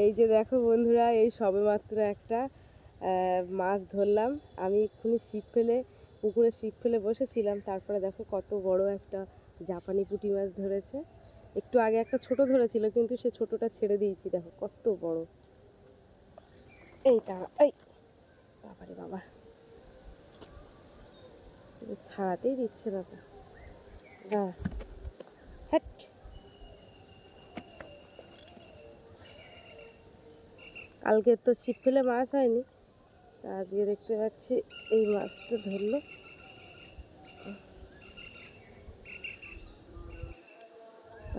এই যে দেখো বন্ধুরা, এই সবেমাত্র একটা মাছ ধরলাম। আমি এক্ষুনি ছিপ ফেলে পুকুরে ছিপ ফেলে বসেছিলাম, তারপরে দেখো কত বড় একটা জাপানি পুঁটি মাছ ধরেছে। একটু আগে একটা ছোট ধরেছিল, কিন্তু সে ছোটটা ছেড়ে দিয়েছি, দেখো কত বড়। এই তারা, এই বাবারে বাবা, ছাড়াতেই দিচ্ছে না তো। হ্যাঁ, হ্যাট। কালকে তো ছিপ ফেলে মাছ হয়নি, আজকে দেখতে পাচ্ছি এই মাছটা ধরলো।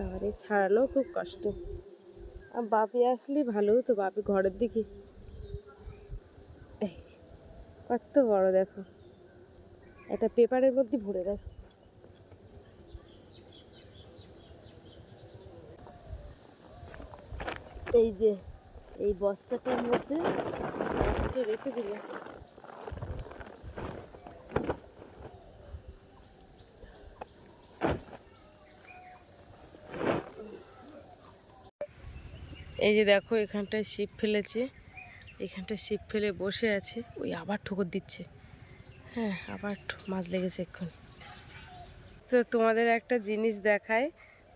আর এই ছাড়ানো খুব কষ্ট। আর বাপি আসলে ভালো হতো, বাপি ঘরের দিকে। এই কত বড় দেখো, একটা পেপারের মধ্যে ভরে দেয়। এই যে এই বস্তাটার মধ্যে মাছটা রেখে দিলে। এই যে দেখো, এখানটায় ছিপ ফেলেছি, এখানটায় ছিপ ফেলে বসে আছি। ওই আবার ঠোকর দিচ্ছে। হ্যাঁ, আবার মাছ লেগেছে এক্ষুনি। তো তোমাদের একটা জিনিস দেখায়।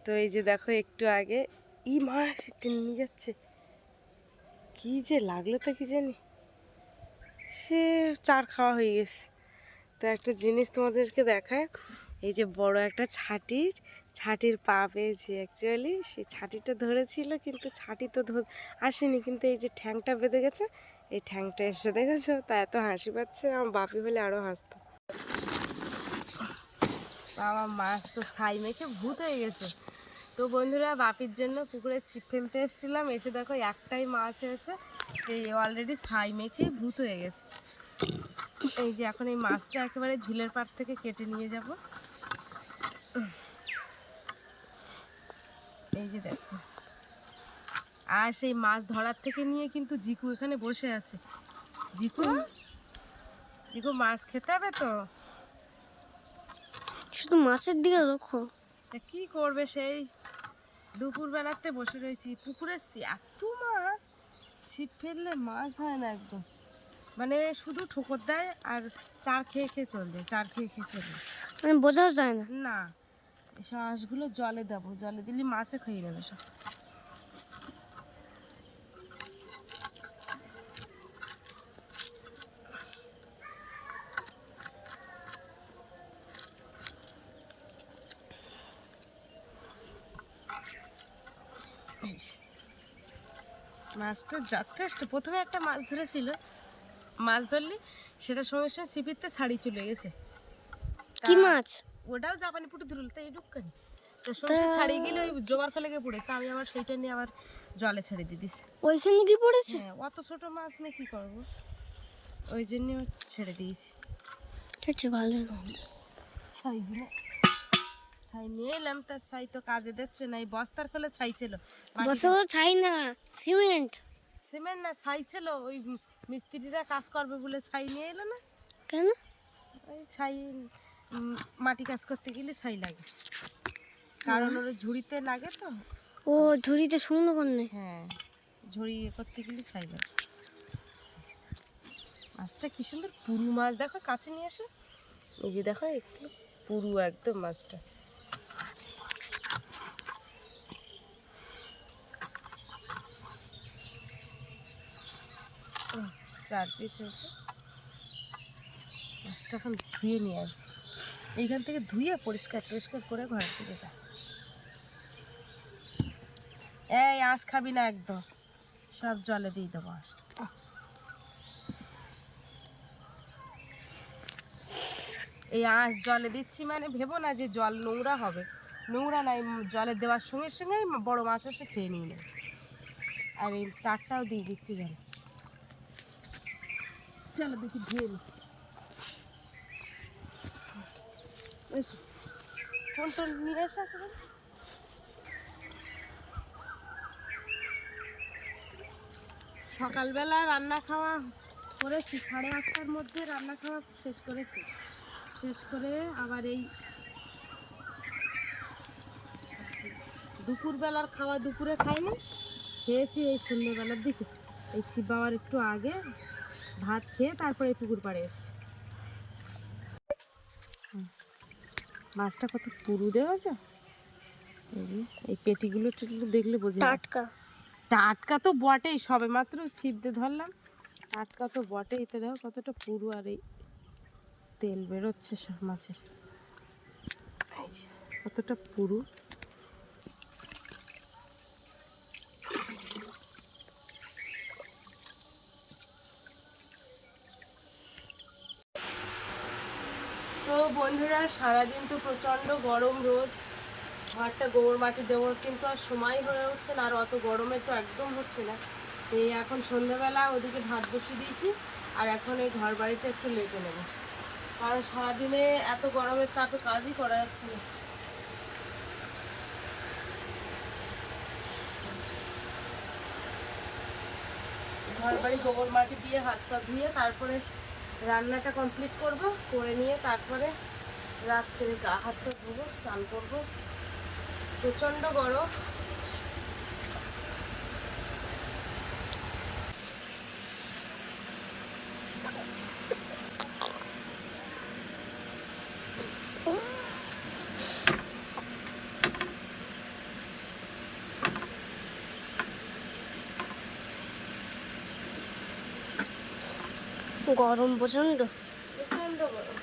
তো এই যে দেখো, একটু আগে মাছ টেনে নিয়ে যাচ্ছে, কি যে লাগলো তা কি জানি, সে চার খাওয়া হয়ে গেছে। তো একটা জিনিস তোমাদেরকে দেখায়। এই যে বড় একটা ছাটির পা পেয়েছি। অ্যাকচুয়ালি সেই ছাটিটা ধরেছিল, কিন্তু ছাটি তো আসেনি, কিন্তু এই যে ঠ্যাংটা বেঁধে গেছে, এই ঠ্যাংটা এসে দেখেছো, তা এত হাসি পাচ্ছে। আমার বাপি হলে আরও হাসতো। আমার মাছ তো ছাই মেখে ভূত হয়ে গেছে। তো বন্ধুরা, বাপির জন্য পুকুরে ছিপ ফেলতে এসেছিলাম, এসে দেখো একটাই মাছ হয়েছে, এই অলরেডি ছাই মেখে ভূত হয়ে গেছে। এই যে এখন এই মাছটা একেবারে ঝিলের পাড় থেকে কেটে নিয়ে যাব। এই যে দেখো, আর সেই মাছ ধরার থেকে নিয়ে কিন্তু জিকু এখানে বসে আছে। জিকু জিকু মাছ খেতে হবে তো, শুধু মাছের দিকে লক্ষ্য। কি করবে, সেই দুপুর বেলাতে বসে রয়েছি পুকুরে। এত মাছ, ছিপ ফেললে মাছ হয় না একদম, মানে শুধু ঠোকর দেয় আর চার খেয়ে খেয়ে চলবে, মানে বোঝাও যায় না। না, এসব হাঁসগুলো জলে দেবো, জলে দিলে মাছে খেয়ে নেবে সব। মাছটা যথেষ্ট। প্রথমে একটা মাছ ধরেছিল, মাছ ধরলে সেটার সঙ্গে সঙ্গে ছিপিতে ছাড়ি চলে গেছে। কি মাছ? ওটাও জাপানি পুঁটি ধরল, তো এই ঢুকানি তো সঙ্গে ছাড়িয়ে গেলে ওই জোয়ার ফেলে গিয়ে পড়ে, তা আমি আবার সেইটা নিয়ে আবার জলে ছেড়ে দিয়ে দিস। ওইখানে কি পড়েছে? হ্যাঁ, অত ছোট মাছ নিয়ে কী করবো, ওই জন্য ছেড়ে দিয়েছি। ভালো। ছাই নিয়ে এলাম, তার ছাই তো কাজে দিচ্ছে না। এই বস্তার ফেলে ছাই ছিল, ছাই না, সিমেন্ট। সিমেন্ট না, ছাই ছিল। ওই মিস্ত্রিরা কাজ করবে বলে ছাই নিয়ে এলো না। কেন? ওই ছাই মাটি কাজ করতে গেলে ছাই লাগে, কারণ ওর ঝুড়িতে লাগে তো। ও ঝুড়িতে শুকনো করলে। হ্যাঁ, ঝুড়ি করতে গেলে ছাই লাগে। মাছটা কি সুন্দর পুরু মাছ, দেখো কাছে নিয়ে আসো। এই যে দেখো, একটু পুরু একদম মাছটা। চার পিস হয়েছে। মাছটা এখন ধুয়ে নিয়ে আসবো, এইখান থেকে ধুয়ে পরিষ্কার করে ঘরের দিকে যা। এই আঁশ খাবি না একদম, সব জলে দিয়ে দেবো আঁশ। এই আঁশ জলে দিচ্ছি মানে ভেবো না যে জল নোংরা হবে, নোংরা নাই, জলে দেওয়ার সঙ্গে সঙ্গেই বড় মাছ এসে খেয়ে নিয়ে নেবে। আর এই চারটাও দিয়ে দিচ্ছি জলে। চলো দেখি ধুয়ে নি। ফোন টোন নিয়ে এসে সকালবেলা রান্না খাওয়া করেছি, 8:30টার মধ্যে রান্না খাওয়া শেষ করেছি। শেষ করে আবার এই দুপুরবেলার খাওয়া দুপুরে খাইনি, খেয়েছি এই সন্ধ্যেবেলার দিকে, এই শিব বাবার একটু আগে ভাত খেয়ে তারপরে এই পুকুর পাড়ে এসছি। মাছটা কত পুরু দেওয়া, এই পেটিগুলো টেটিগুলো দেখলে বোঝা যায়। টাটকা। টাটকা তো বটেই, সবে মাত্র ছিপতে ধরলাম, টাটকা তো বটেই। তো দেখো কতটা পুরু, আর এই তেল বেরোচ্ছে সব মাছের, এই যে কতটা পুরু। তো বন্ধুরা, সারাদিন তো প্রচণ্ড গরম রোদ, ঘরটা গোবর মাটি দেওয়ার কিন্তু আর সময় হয়ে উঠছে না, আর অত গরমে তো একদম হচ্ছে না। এই এখন সন্ধ্যাবেলা ওদিকে ভাত বসিয়ে দিয়েছি, আর এখন এই ঘর বাড়িটা একটু লেপে নেব, কারণ সারাদিনে এত গরমের তাপে কাজই করা যাচ্ছে না। ঘর বাড়ি গোবর মাটি দিয়ে হাত পা ধুয়ে তারপরে রান্নাটা কমপ্লিট করব, করে নিয়ে তারপরে রাত্রে গা হাত পা ধোবো, স্নান করবো। প্রচণ্ড গরম। গরম প্রচন্ড। প্রচণ্ড গরম।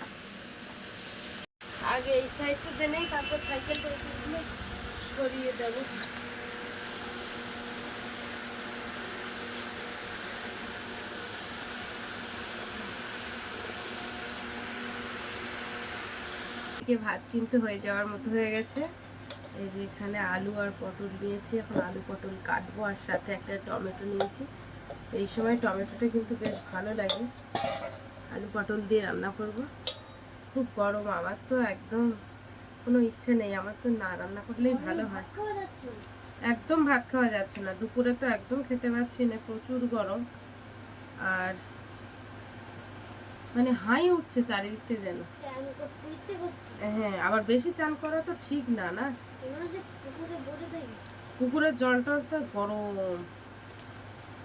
আগে এই সাইডটা দেনেই, তারপর সাইকেলটা সরিয়ে দেবো। ভাত কিন্তু হয়ে যাওয়ার মতো হয়ে গেছে। এই যে এখানে আলু আর পটল নিয়েছি, এখন আলু পটল কাটবো, আর সাথে একটা টমেটো নিয়েছি। এই সময় টমেটোটা কিন্তু বেশ ভালো লাগে, আলু পটল দিয়ে রান্না করব। খুব গরম, আমার তো একদম কোনো ইচ্ছে নেই, আমার তো না রান্না করলেই ভালো হয়। একদম ভাত খাওয়া যাচ্ছে না, দুপুরে তো একদম খেতে পারছি না, প্রচুর গরম। আর মানে হাই উঠছে চারিদিক থেকে যেন। হ্যাঁ, আবার বেশি চান করা তো ঠিক না, না পুকুরের জলটা তো গরম।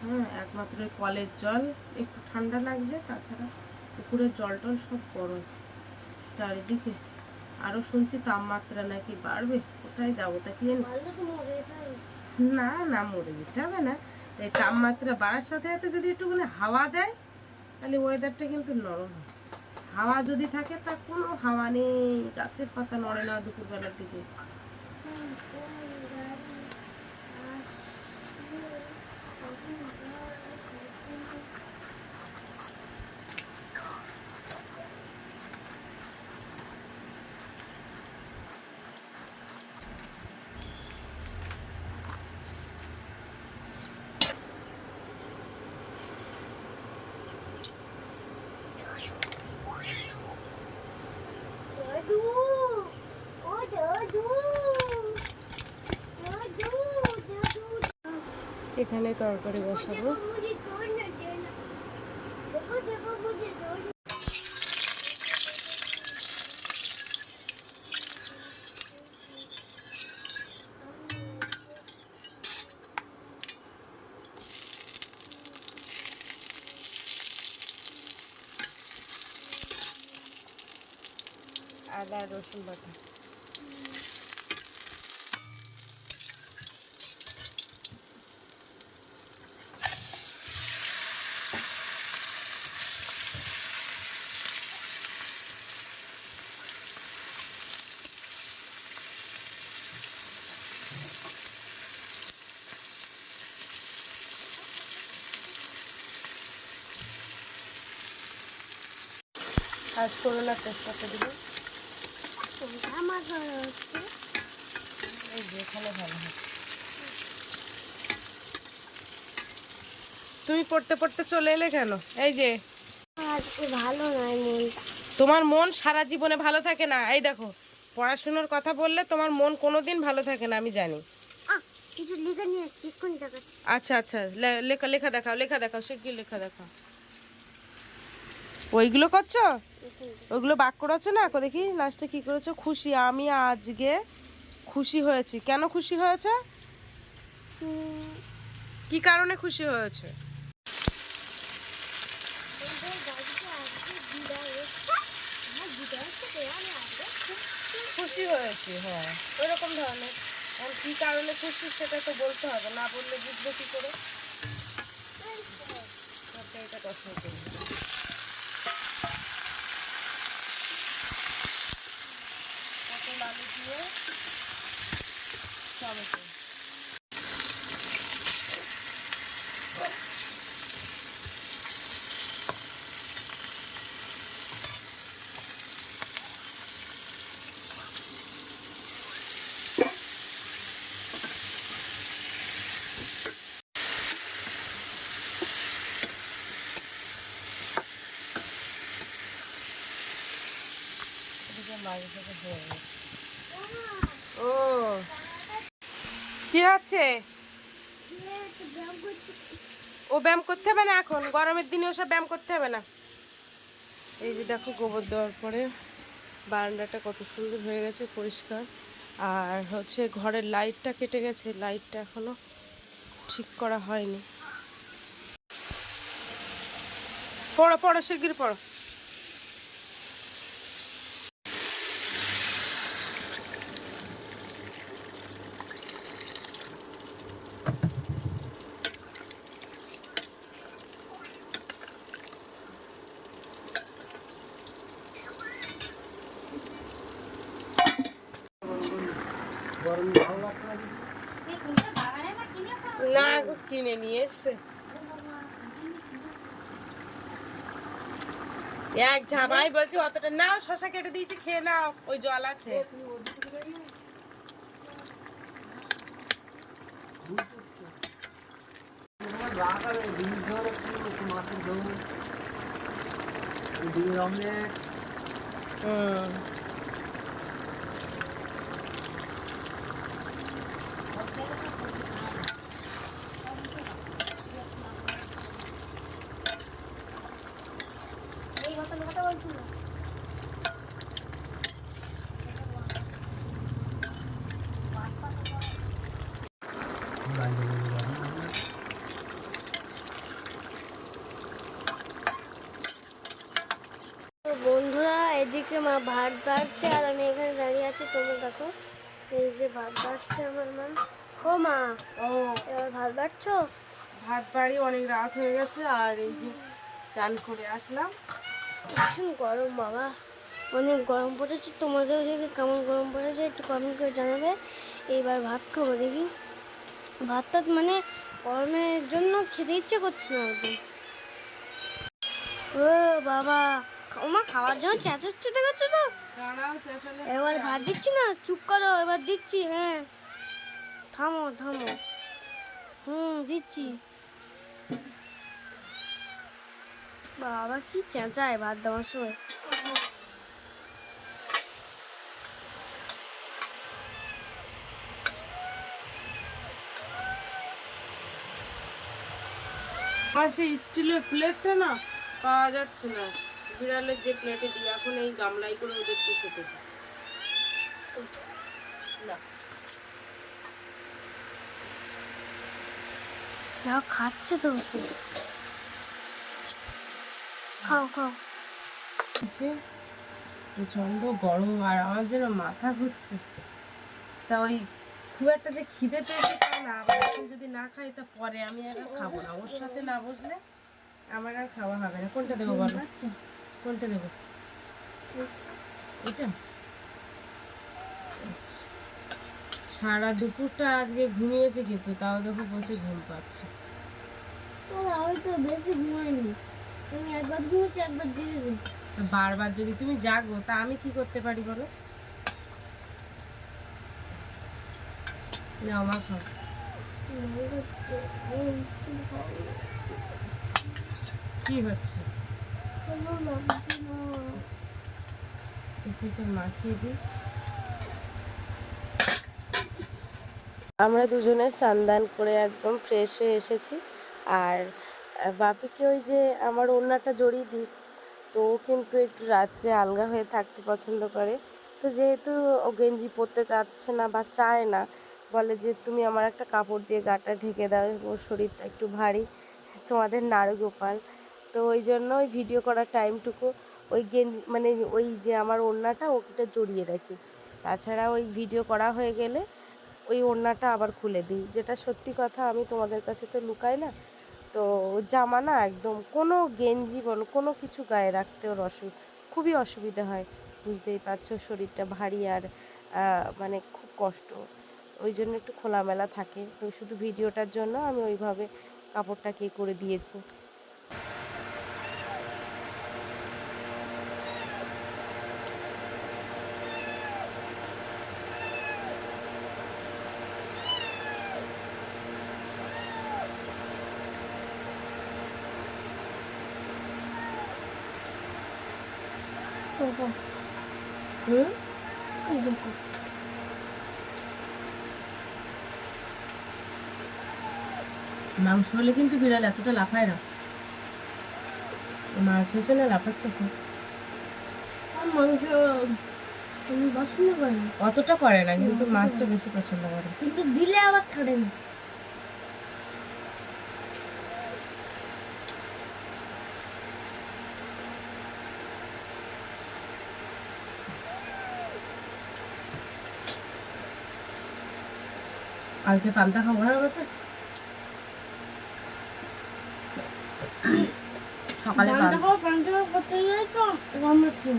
হ্যাঁ, একমাত্র কলের জল একটু ঠান্ডা লাগছে, তাছাড়া পুকুরের জল টল সব গরম চারিদিকে। আরো শুনছি তাপমাত্রা নাকি বাড়বে, কোথায় যাবো তা কি জানি। না না, মরে যেতে হবে না। এই তাপমাত্রা বাড়ার সাথে সাথে যদি একটুখানি হাওয়া দেয়, তাহলে ওয়েদারটা কিন্তু নরম হয়। হাওয়া যদি থাকে, তা কোনো হাওয়া নেই, গাছের পাতা নড়ে না দুপুরবেলার দিকে। এখানে তরকারি বসাবো। আদা রসুন বাটা, কাজ করো না, তেজপাতা দিবে। এই যে এখানে ভালো হয়। তুমি পড়তে পড়তে চলে এলে কেন? এই যে আজকে ভালো নয় মন। তোমার মন সারা জীবনে ভালো থাকে না। এই দেখো, পড়াশোনার কথা বললে তোমার মন কোনোদিন ভালো থাকে না, আমি জানি। কিছু লিখে নিয়ে শিক্ষণ দেখাচ্ছি। আচ্ছা আচ্ছা, লেখা লেখা দেখাও, লেখা দেখাও, সে কি লেখা দেখাও। ওইগুলো করছো, ওইগুলো বাক করেছো না? দেখি লাস্টে কি করেছো। খুশি, আমি আজকে খুশি হয়েছি। কেন খুশি হয়েছে? কি কারণে খুশি হয়েছে? খুশি হয়েছি, হ্যাঁ ওইরকম ধরনের। আর কি কারণে খুশি সেটা তো বলতে হবে, না বললে বুঝবো কি করে? এটা পছন্দ করি। পটল আলু দিয়ে টমেটো। ও কি হচ্ছে? ও ব্যায়াম করতে হবে না, এখন গরমের দিনে ওসব ব্যায়াম করতে হবে না। এই যে দেখো গোবর দেওয়ার পরে বারান্দাটা কত সুন্দর হয়ে গেছে, পরিষ্কার। আর হচ্ছে ঘরের লাইটটা কেটে গেছে, লাইটটা এখনো ঠিক করা হয়নি। পড়ো পড়ো, শিগগির পড়ো। না গো, কিনে নিয়ে এসছে এক ঝামাই, বলছি অতটা নাও, শশা কেটে দিয়েছি, খেয়ে নাও, ওই জল আছে। হুম, তো বন্ধুরা, এদিকে মা ভাত বাড়ছে আর আমি এখানে দাঁড়িয়ে আছি। তোমরা দেখো, এই যে ভাত বাড়ছে আমার মা। ও মা, ও এবার ভাত বাড়ছো? ভাত বাড়ি, অনেক রাত হয়ে গেছে। আর এই যে চান করে আসলাম। ভীষণ গরম বাবা, অনেক গরম পড়েছে। তোমাদের ওদিকে কেমন গরম পড়েছে একটু কমেন্ট করে জানাবে। এইবার ভাত খাবো, দেখি। ভাতটা মানে গরমের জন্য খেতে ইচ্ছে করছে না একদম। ও বাবা, মা খাওয়ার জন্য চেঁচাচ্ছে, দেখাচ্ছে তো। দাঁড়াও, চেঁচালে এবার হবে? ভাত দিচ্ছি না, চুপ করো, এবার দিচ্ছি। হ্যাঁ, থামো থামো। দিচ্ছি। বাবা কি চেঁচায় ভাত দেওয়ার সময়। আর সেই স্টিলের প্লেটটা না পাওয়া যাচ্ছে না, বিড়ালের যে প্লেটে দিই, এখন এই গামলাই করে ওদেরকে খেতে দিই। না, যাও, খাচ্ছে তো। খাও খাও। প্রচন্ড গরম আর আমার যেন মাথা ঘুরছে। তা ওই খুব একটা যে খিদে পেয়েছে তা না, আবার এখন যদি না খাই তা পরে আমি আর খাবো না, ওর সাথে না বসলে আমার আর খাওয়া হবে না। কোনটা দেবো বলো? কোনটা দেবো? এটা? আচ্ছা। সারা দুপুরটা আজকে ঘুমিয়েছে, কিন্তু তাও দেখো বলছে ঘুম পাচ্ছে। আমি তো বেশি ঘুমাইনি, আমি একবার ঘুমেছি, একবার দিয়েছি। তো বারবার যদি তুমি জাগো তা আমি কি করতে পারি বলো? না, আমার খাও। কি হচ্ছে? একটু মাখিয়ে দিই। আমরা দুজনে স্নান করে একদম ফ্রেশ হয়ে এসেছি। আর বাপিকে ওই যে আমার ওড়নাটা জড়িয়ে দিই, তো ও কিন্তু একটু রাত্রে আলগা হয়ে থাকতে পছন্দ করে। তো যেহেতু ও গেঞ্জি পরতে চাচ্ছে না বা চায় না, বলে যে তুমি আমার একটা কাপড় দিয়ে গাটা ঢেকে দাও, ওর শরীরটা একটু ভারী, তোমাদের নাড়ু গোপাল। তো ওই জন্য ওই ভিডিও করার টাইমটুকু ওই গেঞ্জি মানে ওই যে আমার ওড়নাটা ওটা জড়িয়ে রাখি। তাছাড়া ওই ভিডিও করা হয়ে গেলে ওই ওড়নাটা আবার খুলে দিই, যেটা সত্যি কথা, আমি তোমাদের কাছে তো লুকাই না। তো জামা না একদম কোনো গেঞ্জি বলো কোনো কিছু গায়ে রাখতে ওর খুবই অসুবিধা হয়, বুঝতেই পারছো, শরীরটা ভারী আর মানে খুব কষ্ট, ওই জন্য একটু খোলামেলা থাকে। তো শুধু ভিডিওটার জন্য আমি ওইভাবে কাপড়টাকে করে দিয়েছি। দেখো, হুম, এই দেখো। মাংস হলে কিন্তু বিড়াল এতটা লাফায় না, মাছ হয়েছে না লাফাচ্ছে খুব। আর মাংস তুমি পছন্দ করো না, অতটা করে না, কিন্তু মাছটা বেশি পছন্দ করে। কিন্তু দিলে আবার ছাড়ে না। কালকে পান্তা খাবো না আমাকে, সকালে পান্তা করতে গেলে তো আমরা খাই।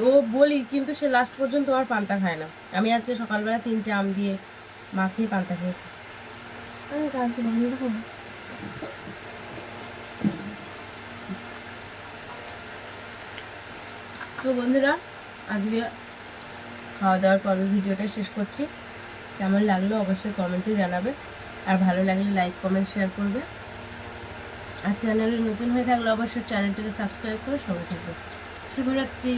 ও বলি, কিন্তু সে লাস্ট পর্যন্ত আর পান্তা খায় না। আমি আজকে সকালবেলা 3টে আম দিয়ে মাখিয়ে পান্তা খেয়েছি। আমি কালকে পান্তা খাবো। তো বন্ধুরা, আজকে খাওয়া দাওয়ার পর ভিডিওটা শেষ করছি। কেমন লাগলো অবশ্যই কমেন্টে জানাবে, আর ভালো লাগলে লাইক কমেন্ট শেয়ার করবে, আর চ্যানেলে নতুন হয়ে থাকলে অবশ্যই চ্যানেলটিকে সাবস্ক্রাইব করে সঙ্গে থাকবে। শুভরাত্রি।